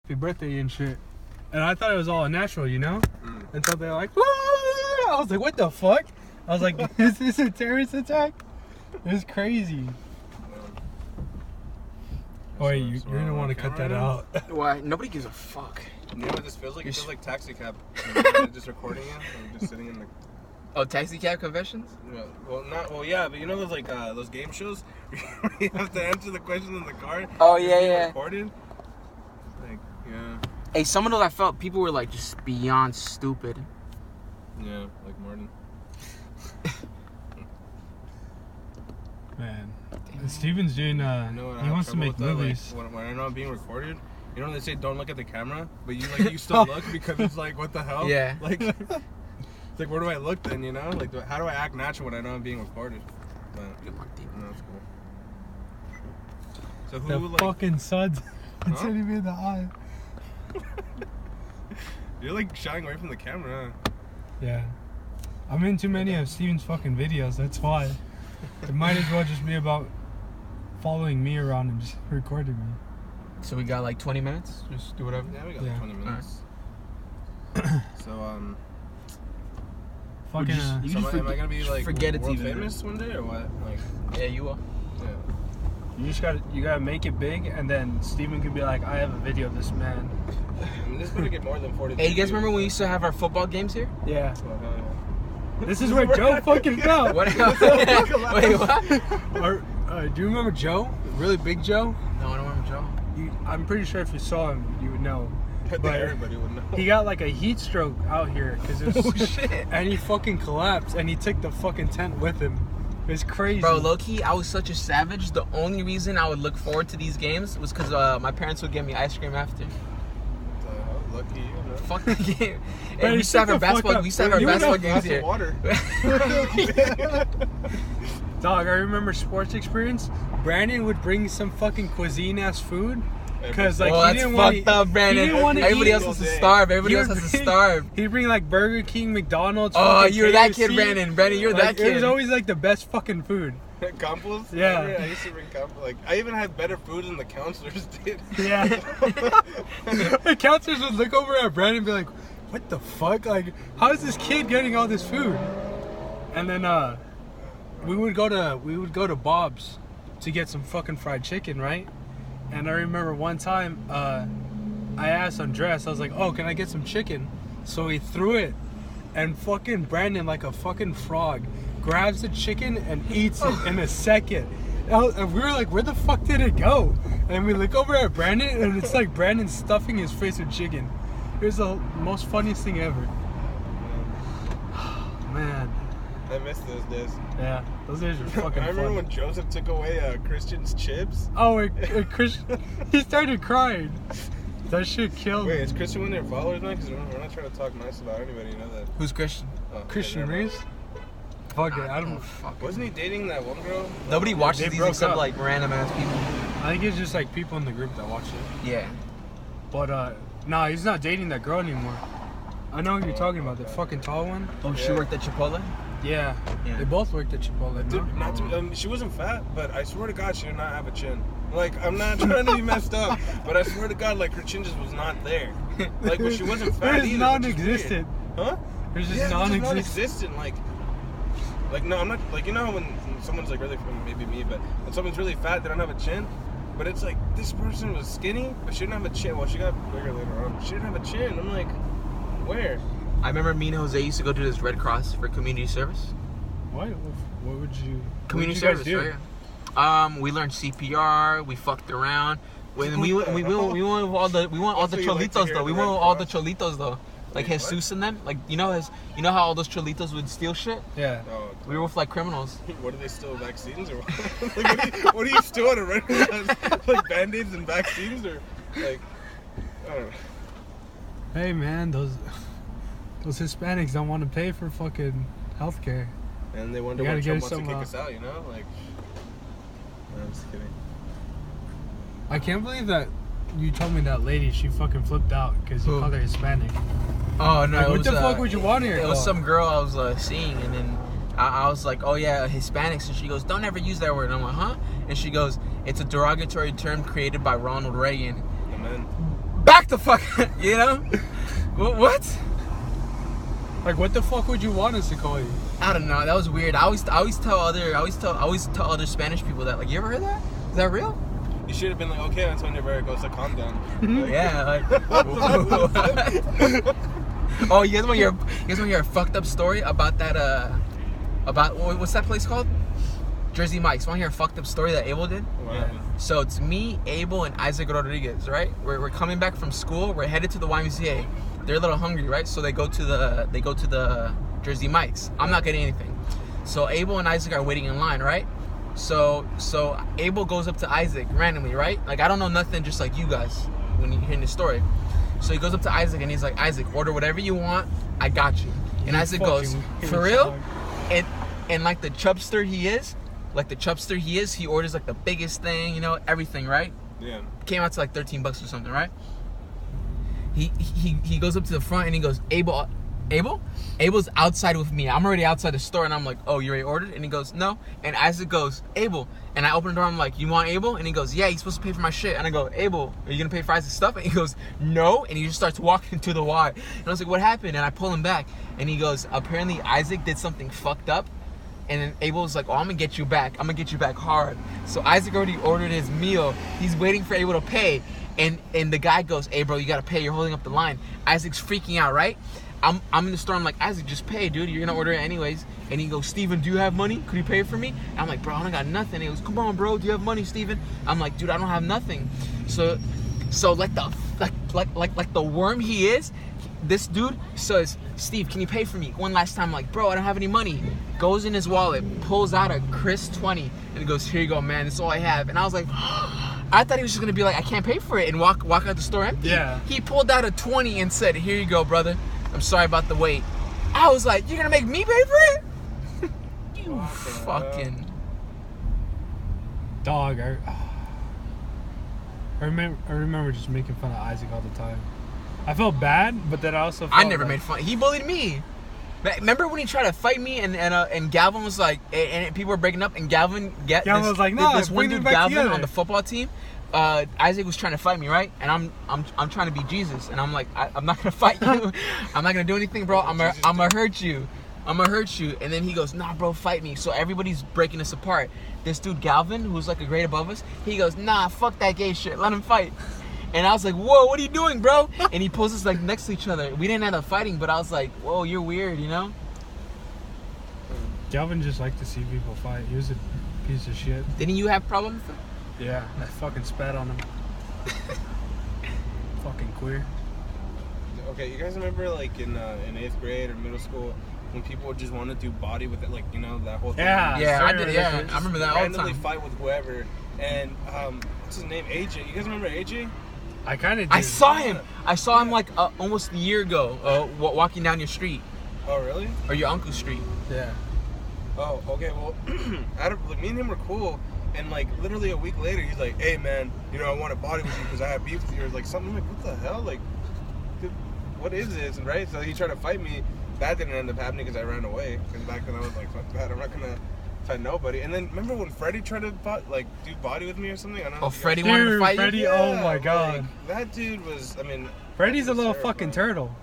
happy birthday and shit. And I thought it was all natural, you know? Until they're like, I was like, what the fuck? I was like, is this a terrorist attack? It was crazy. Oh, you're gonna want to cut that out. Why? Nobody gives a fuck. You know what this feels like? It feels like Taxi Cab. Just recording it and just sitting in the... Oh, Taxi Cab Confessions? Well, yeah, but you know those like those game shows where you have to answer the question in the car? Oh, yeah. Recorded? Like, yeah. Hey, some of those I felt people were like just beyond stupid. Yeah, like Martin. Man. Steven's doing, You know what, he wants to make movies. Like, when I know I'm being recorded, you know they say don't look at the camera, but you still look because it's like, what the hell? Yeah. Like, it's like, where do I look then, you know? Like, how do I act natural when I know I'm being recorded? But, no, that's cool. So who, The like... fucking suds. It's Huh? hitting me in the eye. You're like shying away from the camera, huh? Yeah. I'm in too many of Steven's fucking videos, that's why. It might as well just be about following me around and just recording me. So we got like 20 minutes? Just do whatever. Yeah, we got Yeah. like 20 minutes. So, Fucking, You so just am I gonna be like forget it's world even famous one day or what? Like, Yeah, you will. yeah. you gotta make it big, and then Steven could be like, I have a video of this man. I mean, this is gonna get more than 40. Hey, you guys remember when we used to have our football games here? Yeah. Well, hell yeah. This is where Joe fucking fell. What? Wait, what? Or, do you remember Joe? Really big Joe? No, I don't remember Joe. I'm pretty sure if you saw him, you would know. I think everybody would know. He got like a heat stroke out here because it was, Oh, shit. and he fucking collapsed, and he took the fucking tent with him. It was crazy. Bro, low-key, I was such a savage. The only reason I would look forward to these games was because my parents would get me ice cream after. Lucky you, man. Fuck the game. Bro, And we used to have our shut the fuck basketball. up. We used to have our You basketball know- games Glass of here. water. Dog, I remember sports experience. Brandon would bring some fucking cuisine ass food. Cause like Oh, he that's didn't want fucked up, Brandon. Everybody else has to starve. Everybody else has to starve. He'd bring like Burger King, McDonald's. Oh, fucking you're that KFC. kid, Brandon. Brandon, you're Like, that kid. It was always like the best fucking food. Campos? Yeah. I used to bring Campos. Like, I even had better food than the counselors did. Yeah. The counselors would look over at Brandon and be like, what the fuck? Like, how is this kid getting all this food? And then we would go to Bob's to get some fucking fried chicken, right? And I remember one time I asked Andres, I was like, oh, can I get some chicken? So he threw it, and fucking Brandon, like a fucking frog, grabs the chicken and eats it in a second. And we were like, where the fuck did it go? And we look over at Brandon, and it's like Brandon stuffing his face with chicken. It was the most funniest thing ever. Man. I miss those days. Yeah, those days were fucking I remember fun. when Joseph took away Christian's chips. Oh, Christian, he started crying. That shit killed Wait, me. is Christian one of your followers now? Because we're not trying to talk nice about anybody, you know that. Who's Christian? Oh, Christian okay, never Reeves? Fuck it, I don't. Fuck. Wasn't he dating that one girl? Nobody watches They these broke except up. like random ass people. I think it's just like people in the group that watch it. Yeah. But nah, he's not dating that girl anymore. I know who you're talking about, the fucking tall one. Oh, she Yeah. worked at Chipotle? Yeah, Yeah. they both worked at Chipotle. Dude, not to, she wasn't fat, but I swear to God, she did not have a chin. Like, I'm not trying to be messed up, but I swear to God, like, her chin just was not there. Like, but she wasn't fat It's either. non-existent. Huh? It's just Yeah, non-existent. non-existent. Like, no, I'm not, like, you know how when someone's, like, really, maybe me, but when someone's really fat, they don't have a chin? But it's like, this person was skinny, but she didn't have a chin. Well, she got bigger later on, but she didn't have a chin. I'm like, where? I remember me and Jose used to go to this Red Cross for community service. What would you? Community what would you guys service, right? We learned CPR. We fucked around. When we went with all the That's what you like to cholitos hear though. in We the went Red with all the Cross. cholitos though. Like Wait, Jesus and them. Like you know how all those cholitos would steal shit. Yeah. Oh, We were with like criminals. what do they steal, vaccines or what? Like, what do you steal at a Red Cross? Like Band-Aids and vaccines or like, I don't know. Hey man, those Hispanics don't want to pay for fucking healthcare. And they wonder You why gotta Trump get wants to some, kick us out, you know? Like, no, I'm just kidding. I can't believe that you told me that lady, she fucking flipped out because you Who? called her Hispanic. Oh no! Like, it what was, the fuck would you want here? It was some girl I was seeing, and then I was like, "Oh yeah, Hispanics," and she goes, "Don't ever use that word." And I'm like, "Huh?" And she goes, "It's a derogatory term created by Ronald Reagan." Amen. back the fuck, you know? What? Like, what the fuck would you want us to call you? I don't know. That was weird. I always tell other Spanish people that. Like, you ever heard that? Is that real? You should have been like, okay, Antonio Vargas, calm down. Yeah. Like, oh, you guys want to hear a fucked up story about that? About what's that place called? Jersey Mike's. Want to hear a fucked up story that Abel did? Wow. So it's me, Abel, and Isaac Rodriguez, right? We're coming back from school. We're headed to the YMCA. They're a little hungry, right? So they go to the Jersey Mike's. I'm not getting anything. So Abel and Isaac are waiting in line, right? So Abel goes up to Isaac randomly, right? Like, I don't know nothing, just like you guys when you're hearing the story. So he goes up to Isaac and he's like, Isaac, order whatever you want. I got you. And Isaac goes, for real? And like the chubster he is, he orders like the biggest thing, you know, everything, right? Yeah. Came out to like $13 or something, right? He goes up to the front and he goes, Abel's outside with me. I'm already outside the store and I'm like, oh, you already ordered? And he goes, no. And Isaac goes, Abel. And I open the door, I'm like, you want Abel? And he goes, yeah, he's supposed to pay for my shit. And I go, Abel, are you gonna pay for Isaac's stuff? And he goes, no. And he just starts walking to the Y. And I was like, what happened? And I pull him back and he goes, apparently Isaac did something fucked up. And then Abel's like, oh, I'm gonna get you back. I'm gonna get you back hard. So Isaac already ordered his meal. He's waiting for Abel to pay. And the guy goes, hey, bro, you gotta pay. You're holding up the line. Isaac's freaking out, right? I'm in the store. I'm like, Isaac, just pay, dude. You're gonna order it anyways. And he goes, Steven, do you have money? Could you pay for me? And I'm like, bro, I don't got nothing. He goes, come on, bro. Do you have money, Steven? I'm like, dude, I don't have nothing. So like the worm he is, this dude says, Steve, can you pay for me one last time? I'm like, bro, I don't have any money. Goes in his wallet, pulls out a Chris 20, and he goes, here you go, man. That's all I have. And I was like, I thought he was just gonna be like, I can't pay for it, and walk out the store empty. Yeah. He pulled out a 20 and said, here you go, brother. I'm sorry about the wait. I was like, you're gonna make me pay for it? You fucking dog. I remember just making fun of Isaac all the time. I felt bad, but then I also felt I never made fun. He bullied me. Remember when he tried to fight me and Galvin was like, and people were breaking up, and Galvin was like, no, this one bring dude them back Galvin together. on the football team. Isaac was trying to fight me, right? And I'm trying to be Jesus, and I'm like, I'm not gonna fight you. I'm not gonna do anything, bro. I'm gonna hurt you. I'm gonna hurt you. And then he goes, nah, bro, fight me. So everybody's breaking us apart. This dude Galvin, who's like a grade above us, he goes, nah, fuck that gay shit. Let him fight. And I was like, whoa, what are you doing, bro? And he pulls us like next to each other. We didn't end up fighting, but I was like, whoa, you're weird, you know? Galvin just liked to see people fight. He was a piece of shit. Didn't you have problems with him? Yeah, I fucking spat on him. Fucking queer. Okay, you guys remember like in 8th grade or middle school when people would just want to do body with it, like, you know, that whole thing? Yeah, I sir, did. Yeah, Just I remember that all the randomly time. fight with whoever. And what's his name? AJ. You guys remember AJ? I kind of did. I saw him. I saw him like almost a year ago, walking down your street Oh, really? or your uncle's street. Yeah. Oh, okay. Well, like, me and him were cool, and like literally a week later, he's like, "Hey, man, you know, I want to body with you because I have beef with you." Or like something. I'm like, what the hell? Like, dude, what is this? And right, so he tried to fight me. That didn't end up happening because I ran away. Because back then I was like, fuck that, I'm not gonna fight nobody. And then remember when Freddie tried to do body with me or something? I don't know. Oh, if you Freddie guys- wanted to Dude, fight Freddie, you? oh my God. Like, that dude was. I mean. Freddie's a was little terrifying. fucking turtle.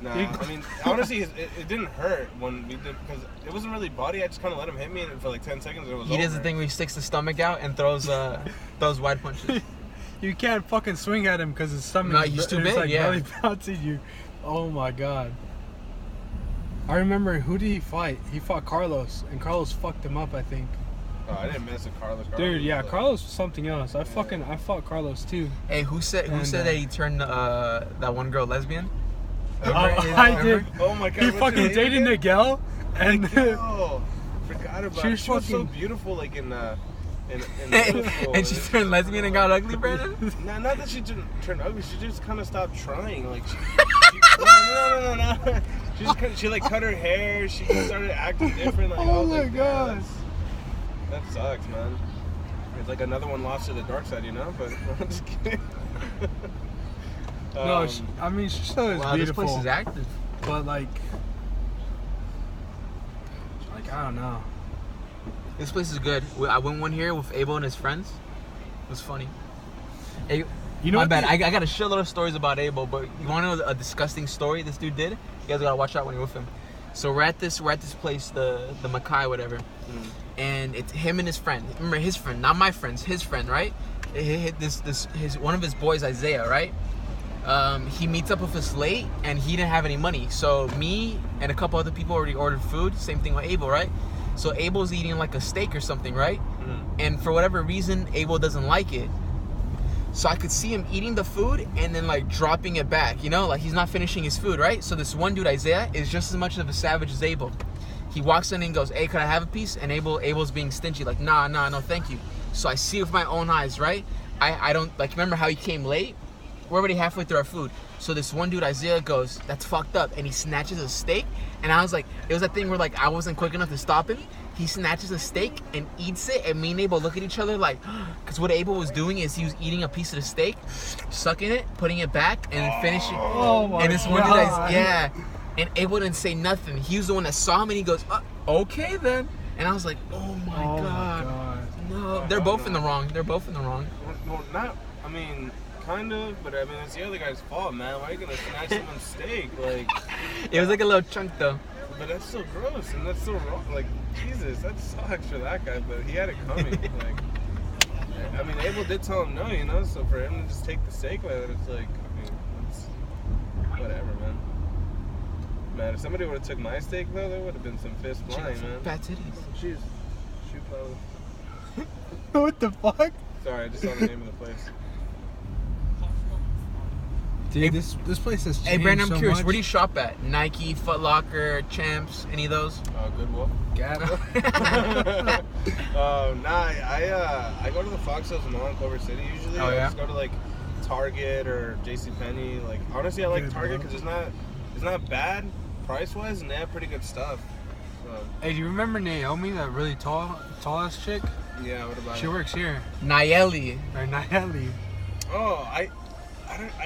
Nah, I mean, honestly, it didn't hurt when we did, because it wasn't really body. I just kind of let him hit me, and for like 10 seconds, it was He over. does the thing where he sticks the stomach out and throws wide punches. You can't fucking swing at him because his stomach No, he's too big, like yeah. belly bouncing you. Oh my God. I remember, who did he fight? He fought Carlos, and Carlos fucked him up, I think. Oh, I didn't mess with Carlos. Dude, yeah, was, like- Carlos was something else. I fought Carlos too. Hey, who said And, that he turned that one girl lesbian? Oh, Remember? I did. Oh my God. He what's her fucking name dated again? Miguel, and Oh, forgot about She it. was She was so fucking- beautiful, like in middle school. And she turned lesbian and got ugly, Brandon? Not that she didn't turn ugly. She just kind of stopped trying. Like no. She like cut her hair. She started acting different. Like, I oh was my like, God. that sucks, man. It's like another one lost to the dark side, you know. But I'm just kidding. No, I mean, she still is Wow, this beautiful, place is active. but like I don't know. This place is good. I went one here with Abel and his friends. It was funny. Hey, You know My what bad. the- I got a shitload of stories about Abel, but you want to know a disgusting story this dude did? You guys gotta watch out when you're with him. So we're at this place, the Mackay, whatever, and it's him and his friend. Remember his friend, not my friends, his friend, right? His one of his boys, Isaiah, right? He meets up with us late, and he didn't have any money. So me and a couple other people already ordered food. Same thing with Abel, right? So Abel's eating like a steak or something, right? And for whatever reason, Abel doesn't like it. So I could see him eating the food and then like dropping it back, you know, like he's not finishing his food, right? So this one dude, Isaiah, is just as much of a savage as Abel. He walks in and goes, "Hey, could I have a piece?" And Abel's being stingy, like, nah, no, thank you. So I see it with my own eyes, right? I don't, like, remember how he came late? We're already halfway through our food. So this one dude, Isaiah, goes, "That's fucked up." And he snatches a steak. And I was like, it was that thing where like I wasn't quick enough to stop him. He snatches a steak and eats it. And me and Abel look at each other like, because what Abel was doing is he was eating a piece of the steak, sucking it, putting it back, and then finishing. Oh my And this one dude, God. yeah. And Abel didn't say nothing. He was the one that saw him and he goes, "Okay then." And I was like, oh my God. No, they're both in the wrong. They're both in the wrong. Well, not. I mean, kind of, but I mean, it's the other guy's fault, man. Why are you gonna snatch someone's steak? Like, It was like a little chunk though. but that's still gross and that's still wrong. Like, Jesus, that sucks for that guy, but he had it coming. Like, I mean, Abel did tell him no, you know. So for him to just take the steak with it, it's like, I mean, it's whatever, man. Man, if somebody would have took my steak though, there would have been some fists flying, man. Fat titties. Jeez. Shoot fellas. What the fuck? Sorry, I just saw the name of the place. Dude, Hey- this place has changed Hey Brandon, I'm so curious. much. Where do you shop at? Nike, Foot Locker, Champs, any of those? Goodwill. Gap. I go to the Fox Hills Mall in Culver City usually. Oh, I yeah? just go to like Target or JCPenney. Like honestly, I like Good, Target bro. because it's not bad price wise, and they have pretty good stuff. So Hey, do you remember Naomi, that really tall ass chick? yeah, what about She it? works here. Nayeli. Or Nayeli. Oh, I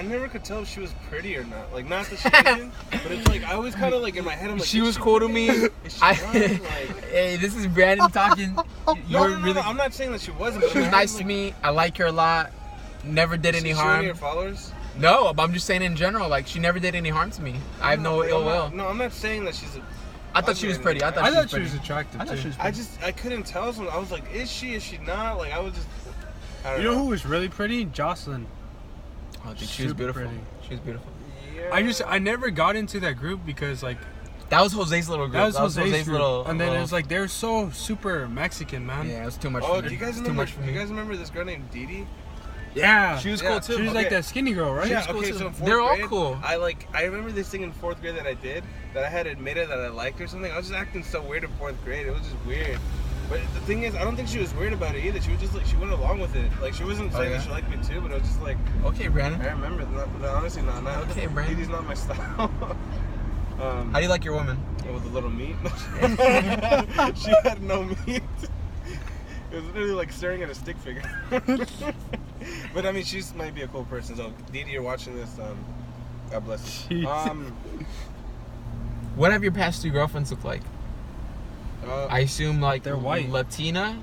never could tell if she was pretty or not. Like not that she isn't, but it's like I always kind of like in my head I'm like She is was cool to pretty? me. Is she I, not? Like, hey, this is Brandon talking. You're no, really. I'm not saying that she wasn't. But She was nice to me. I like her a lot. Never did any Any harm. your followers? No, but I'm just saying in general. Like she never did any harm to me. I have no ill will. No, I'm not saying that she's a. I thought she was pretty. I I thought thought she she was was pretty. attractive too. I couldn't tell. So I was like, is she not? Like I was just. I don't You know who was really pretty? Jocelyn. I think she was Super beautiful. pretty. She was beautiful. Yeah. I never got into that group because like That was Jose's little group. that was Jose's group. little. And then it little- was like they're so super Mexican, man. Yeah, it was too much. Oh, for do me. you guys It's remember? Too much for Do me. you guys remember this girl named Didi? Yeah. She was Yeah, cool too. She was like Okay. that skinny girl, right? Yeah. cool Okay. too. So in fourth They're all grade, cool. I remember this thing in fourth grade that I did that I had admitted that I liked or something. I was just acting so weird in fourth grade. It was just weird. But the thing is, I don't think she was weird about it either. She was just like she went along with it. Like she wasn't saying yeah? that she liked me too, but it was just like Okay, Brandon. I remember. Honestly, not. Okay, Brandon. Didi's not my style. How do you like your woman? With a little meat. She had no meat. It was literally like staring at a stick figure. But I mean, she might be a cool person. So Didi, you're watching this. God bless you. Jesus. What have your past two girlfriends look like? I assume like They're white. Latina,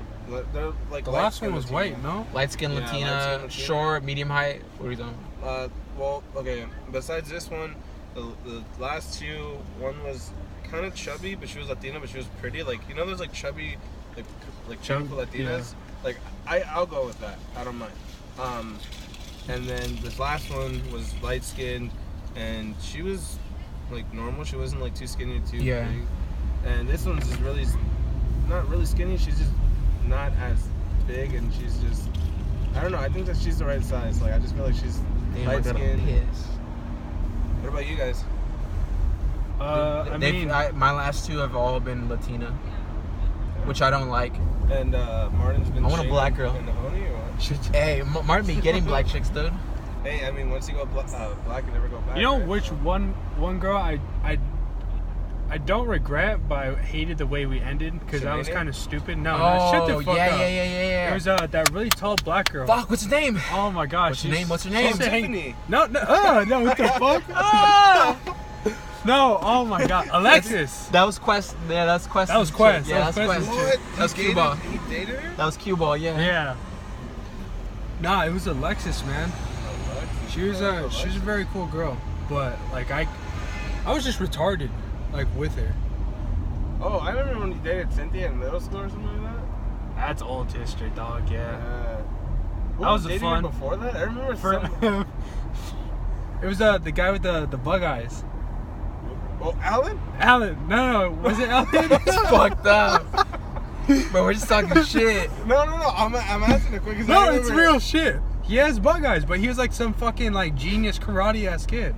they're like The light last one skin was Latino. white, no? light skin Yeah, Latina, light-skinned Latina. short, medium height. What are you talking? Well, okay. Besides this one, the last two, one was kind of chubby, but she was Latina, but she was pretty. Like you know, there's like chubby, like beautiful Latinas. Like I'll go with that. I don't mind. And then this last one was light skinned, and she was like normal. She wasn't like too skinny, too Yeah. big. And this one's just really not really skinny. She's just not as big, and she's just I don't know. I think that she's the right size. Like I just feel like she's Damn, I light got a skinned. piss. What about you guys? I mean, my last two have all been Latina, which I don't like. And Martin's been. I want a shaving black girl. in the honey or what? Hey, Martin be getting black chicks, dude. Hey, I mean, once you go black, you never go back. you know right? which one girl I don't regret, but I hated the way we ended because that was Shemania? kind of stupid. No, no, shut the fuck yeah, up. yeah. It was that really tall black girl. Fuck, what's his name? Oh my gosh. What's her she's- name? What's her name? she's a hang- Tiffany. No, no, what the fuck? No, oh my god, Alexis. That was Quest. Yeah, that's Quest. That was Quest. Yeah, That that's was Quest. Quest. What? That was He cue ball. He dated her? That was cue ball. Yeah. Yeah. Nah, it was Alexis, man. She was a very cool girl, but like I was just retarded, like with her. Oh, I remember when you dated Cynthia in middle school or something like that. That's old history, dog. Yeah. Who That was dating fun. her before that? I remember some. It was the guy with the bug eyes. Oh, Alan? Alan. No, was it Alan? It's fucked up. Bro, we're just talking shit. No. I'm asking a quick. 'Cause I No, it's remember- real shit. He has bug eyes, but he was like some fucking like genius karate ass kid.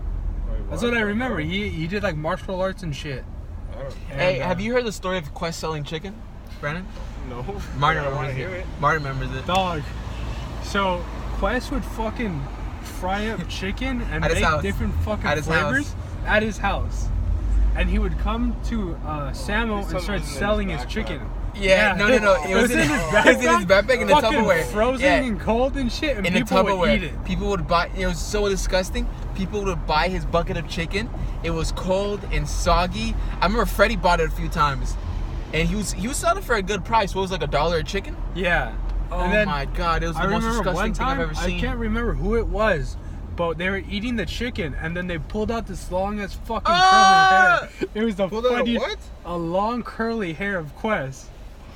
Wait, That's what I remember. He did like martial arts and shit. I don't Hey, And, have you heard the story of Quest selling chicken, Brandon? know. Martin I want to remembers hear it. it. Martin remembers it. Dog. So Quest would fucking fry up chicken and At his make house. different fucking At his flavors house. at his house. And he would come to Samo This and one start wasn't in his selling his backpack. chicken. Yeah, no. It was in his backpack in the fucking Tupperware. frozen Yeah. and cold and shit, and In the people would Tupperware. eat it. People would buy. It was so disgusting. People would buy his bucket of chicken. It was cold and soggy. I remember Freddie bought it a few times, and he was selling for a good price. What was it, like $1 a chicken? Yeah. Oh And then my god, it was the I most remember disgusting one thing I've time, ever seen. I can't remember who it was, but they were eating the chicken, and then they pulled out this long as fucking Ah! curly hair. It was the Pulled out a funniest, what? a long curly hair of Quest.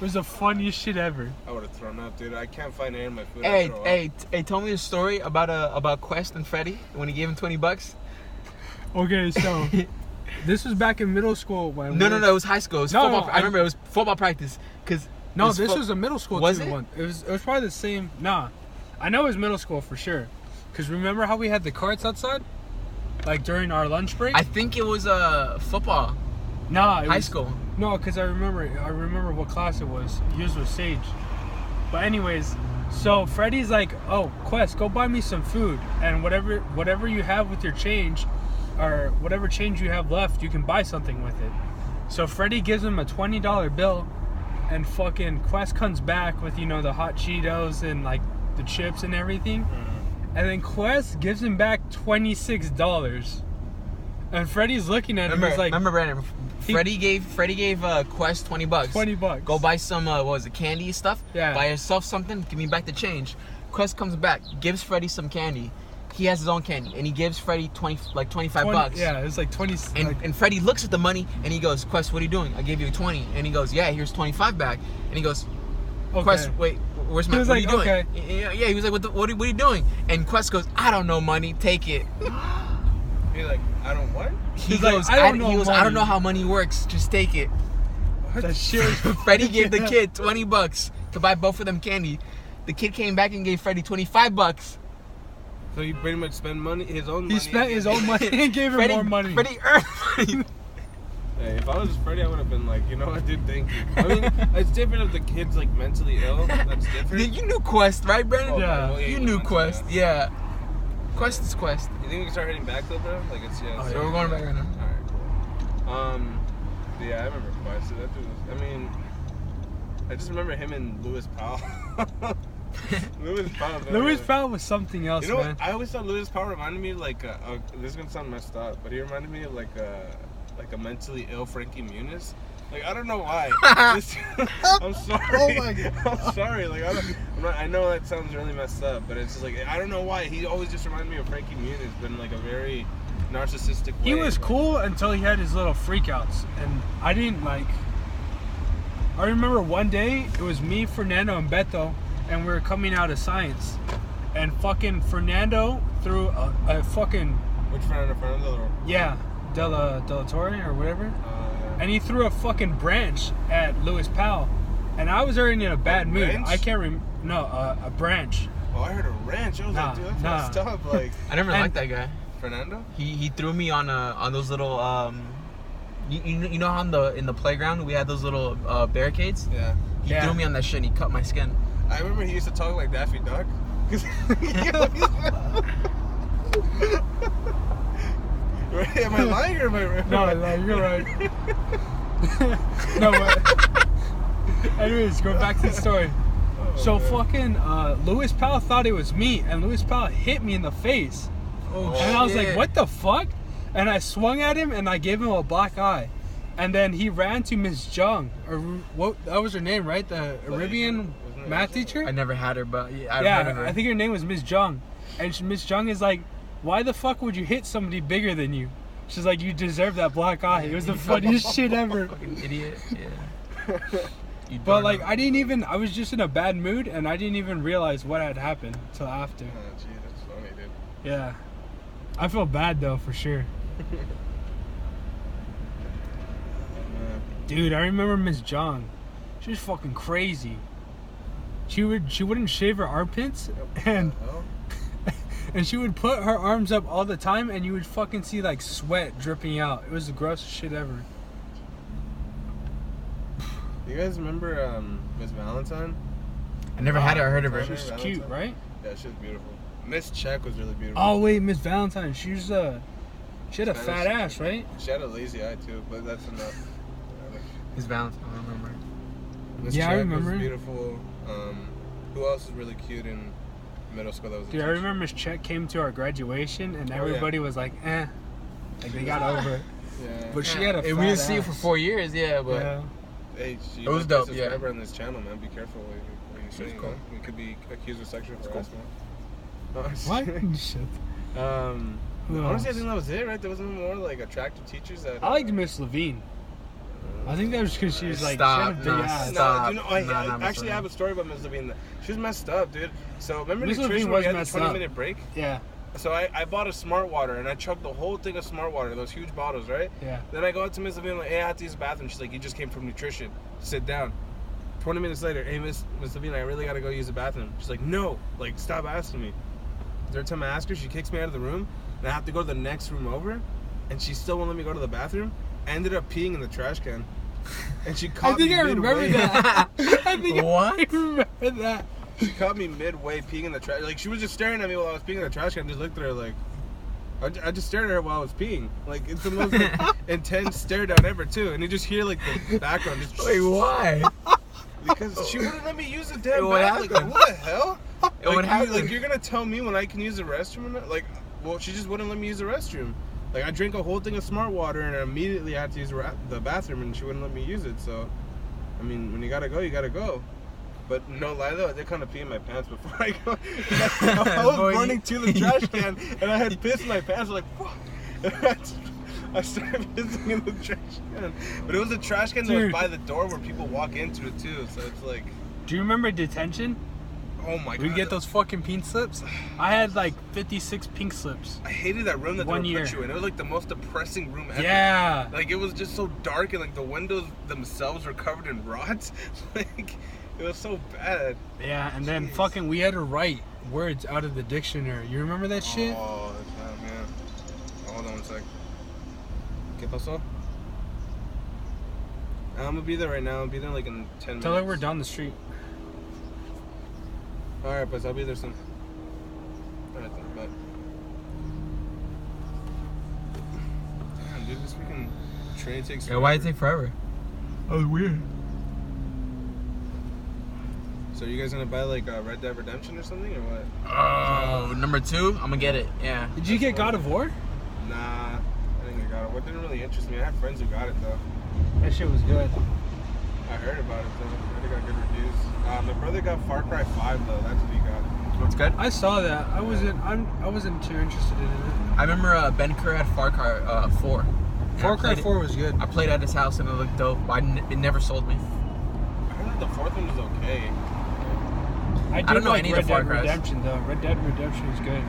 It was the funniest shit ever. I would have thrown up, dude. I can't find any of my food. Hey, tell me a story about Quest and Freddie when he gave him $20. Okay, so this was back in middle school when No, it was high school. It was No, football. no, I remember it was football practice. No, this was a middle school Was too. it? One. It was probably the same. Nah, I know it was middle school for sure. Cause remember how we had the carts outside, like during our lunch break? I think it was football. Nah, it High was, school. No, cause I remember what class it was. Yours was Sage. But anyways, so Freddie's like, "Oh, Quest, go buy me some food, and whatever you have with your change, or whatever change you have left, you can buy something with it." So Freddie gives him a $20 bill, and fucking Quest comes back with the hot Cheetos and like the chips and everything, and then Quest gives him back $26. And Freddie's looking at him. He's like, remember Brandon? Freddie gave Quest $20. $20. Go buy some what was it, candy stuff? Yeah. Buy yourself something. Give me back the change. Quest comes back, gives Freddie some candy. He has his own candy, and he gives Freddie $25. Yeah, it was like 20. And Freddie looks at the money and he goes, "Quest, what are you doing? I gave you 20." And he goes, "Yeah, here's 25 back." And he goes, Okay. "Quest, wait, where's my? He was What are like, you doing?" okay. Yeah, he was like, "What are you doing?" And Quest goes, "I don't know, money. Take it." You're like, I don't what? He He's like, goes, "I don't know I don't money." know how money works. Just take it." That shit was Freddie gave the kid $20 to buy both of them candy. The kid came back and gave Freddie $25. So he pretty much spent money, his own money. He spent his own money and gave him Freddie, more money. Freddie earned money. Hey, if I was Freddie, I would have been like, you know what, dude, thank you. I mean, it's different if the kid's like mentally ill. That's different. You knew Quest, right, Brandon? Yeah. well, You he knew went Quest. to Yeah. Quest is Quest. You think we can start heading back though, bro? Like it's Oh, So we're going back right now. All right, cool. Yeah, I remember Quest. That dude was, I mean, I just remember him and Louis Powell. Louis Powell. man. Louis Powell was something else, You know man. what? I always thought Louis Powell reminded me like this is gonna sound messed up, but he reminded me of like a mentally ill Frankie Muniz. Like I don't know why. I'm sorry. Oh my God. I'm sorry. Like I know that sounds really messed up, but it's just like I don't know why. He always just reminded me of Frankie Muniz, but in like a very narcissistic way. He was cool until he had his little freakouts, and I didn't like. I remember one day it was me, Fernando, and Beto, and we were coming out of science, and fucking Fernando threw a fucking Which Fernando? De La Torre or whatever, Yeah. and he threw a fucking branch at Louis Powell, and I was already in a bad mood. branch? I can't remember. No, a branch. Oh, I heard a ranch. I was Nah, like, dude, that's nah. messed up. Like I never And- liked that guy. Fernando. He threw me on those little you know how in the playground we had those little barricades. Yeah. He Yeah. threw me on that shit and he cut my skin. I remember he used to talk like Daffy Duck. 'Cause- Right, am I lying or am I right? No, you're right. No, but anyways, go back to the story. So man. fucking Louis Powell thought it was me, and Louis Powell hit me in the face. Oh, And I was like, what the fuck? And I swung at him and I gave him a black eye. And then he ran to Miss Jung, or what? That was her name, right? The Arabian math teacher. I never had her, but yeah, I've heard Yeah, of her. I think her name was Miss Jung. And Miss Jung is like, why the fuck would you hit somebody bigger than you? She's like, you deserve that black eye. It was the funniest shit ever. Fucking idiot. Yeah. You But don't like, know. I was just in a bad mood, and I didn't even realize what had happened till after. Oh, gee, that's funny, dude. Yeah. I feel bad though, for sure. Dude, I remember Miss John. She was fucking crazy. She wouldn't shave her armpits, and Hell? and she would put her arms up all the time, and you would fucking see like sweat dripping out. It was the grossest shit ever. You guys remember Miss Valentine? I never had her. I heard of her. She She's cute, right? Yeah, she was beautiful. Miss Check was really beautiful. Oh wait, Miss Valentine. She had a Spanish. fat ass, right? She had a lazy eye too, but that's enough. His Valentine. I remember. Miss Yeah, I Check remember. was beautiful. Who else was really cute in middle school? That was a Dude, I teacher? remember Miss Chet came to our graduation, and Oh, yeah. everybody was like, eh. Like they got over it. Yeah. But she had a And fat we didn't see her ass. for 4 years. Yeah, but Yeah. Hey, she It was dope, a yeah. subscriber on this channel, man. Be careful what you say. cool. Man. We could be accused of sexual cool. harassment. What? Shit. Who Honestly, I else? think that was it, right? There wasn't more like attractive teachers that. I liked Miss Levine. I think that was because she was like, Stop, she had a big no, ass. stop. No, you know, I Nah, Miss actually Levine. have a story about Miss Levine. She was messed up, dude. So remember Miss nutrition Levine where was we had the messed 20-minute break? Yeah, So I bought a Smart Water and I chugged the whole thing of Smart Water, those huge bottles, right? yeah. Then I go out to Miss Levine, like, hey, I have to use the bathroom. She's like, you just came from nutrition. Sit down. 20 minutes later, hey, Miss Levine, I really gotta go use the bathroom. She's like, no, like, stop asking me. Every time I ask her, she kicks me out of the room, and I have to go to the next room over, and she still won't let me go to the bathroom. I ended up peeing in the trash can, and she I caught think me I remember midway. that. I think What? I remember that. She caught me midway peeing in the trash. Like, she was just staring at me while I was peeing in the trash can. I just looked at her like, I just stared at her while I was peeing. Like, it's the most like, intense stare down ever, too. And you just hear, like, the background just... Wait, why? Because she wouldn't let me use the damn What bathroom. Like, happened? what the hell? What happened? Like, you're gonna tell me when I can use the restroom or not? Like, well, she just wouldn't let me use the restroom. Like, I drank a whole thing of Smart Water and I immediately had to use the bathroom and she wouldn't let me use it. So, I mean, when you gotta go, you gotta go. But no lie though, I did kind of pee in my pants before I go. I was Boy, running to the trash can and I had piss in my pants. I was like, fuck. I started pissing in the trash can. But it was a trash can that was Dude. by the door where people walk into it too. So it's like, Do you remember detention? oh my god. We get those fucking pink slips. I had like 56 pink slips. I hated that room that they 1 would year. put you in. It was like the most depressing room ever. Yeah. Like, it was just so dark and like the windows themselves were covered in rods. Like, it was so bad. Yeah, and then Jeez. fucking we had to write words out of the dictionary. You remember that shit? Oh, that's bad, man. Hold on one sec. ¿Qué pasó? I'm gonna be there right now. I'll be there like in 10 minutes. Tell her we're down the street. Alright, but I'll be there soon. Alright then, bye. Damn, dude, this freaking train takes Yeah, why did it take forever? That was weird. So you guys gonna buy like Red Dead Redemption or something or what? Oh, number 2? I'm gonna get it. Yeah. Did you get God of War? Nah, I didn't get it. What didn't really interest me. I have friends who got it though. That shit was good. I heard about it though. I heard it got good reviews. My brother got Far Cry 5 though. That's what he got. What's good? I saw that. I wasn't too interested in it. I remember Ben Kerr had Far Cry 4. And Far I Cry played it- 4 was good. I played at his house and it looked dope, but it never sold me. I heard that the fourth one was okay. I don't know like any of Red the Far Dead Crys. Redemption though. Red Dead Redemption is good.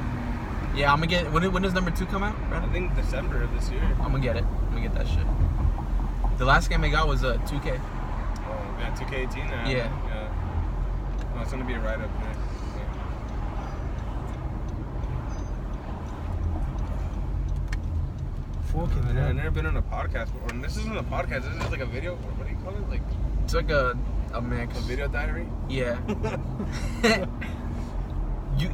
Yeah, I'm gonna get. When does number 2 come out, I Brandon? think December of this year. I'm gonna get it. I'm gonna get that shit. The last game I got was 2K. Oh, yeah, 2K18 now. Yeah. Yeah. Oh, it's gonna be a write up. Fucking I've hell. never been on a podcast before. And this isn't a podcast. This is just like a video. What do you call it? Like It's like a mix. a video diary. Yeah. Do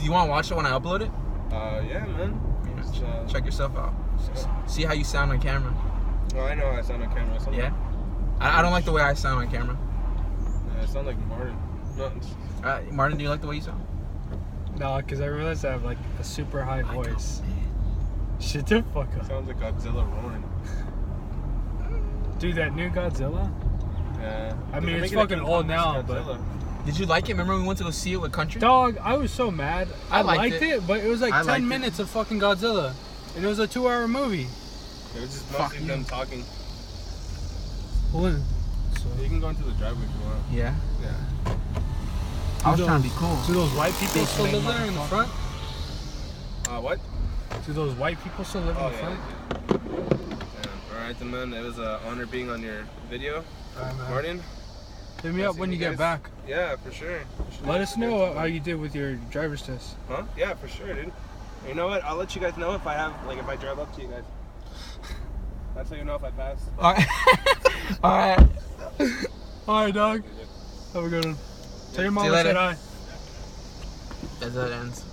you want to watch it when I upload it? Yeah, man. Just, Check yourself out. See how you sound on camera. Oh, I know how I sound on camera. I sound Yeah. I don't like the way I sound on camera. I sound like Martin. No, Martin, do you like the way you sound? No, because I realized I have like a super high voice. Shut the fuck up. sounds like Godzilla roaring. Dude, that new Godzilla? Yeah. I mean, They're it's making a fucking King old Kong now, versus but- Godzilla. Did you like it? Remember we went to go see it with Country? Dog, I was so mad. I liked it, but it was like I 10 liked it. minutes of fucking Godzilla. And it was a 2-hour movie. It was just Fuck mostly you. them talking. What? You can go into the driveway if you want. Yeah. Yeah. I was trying to be cool. Do those white people Big still man live there in the front? What? Do those white people still live in Oh the yeah. front? Yeah. All right, then, man. It was an honor being on your video, Alright, man. Martin. Hit me up when you get back. Yeah, for sure. Let us know how you did with your driver's test. Huh? Yeah, for sure, dude. You know what? I'll let you guys know if I have, like, if I drive up to you guys. That's how you know if I pass. All right. All right. Alright, dog. Have a good one. Tell your mom See you I said later. hi. That's how it ends.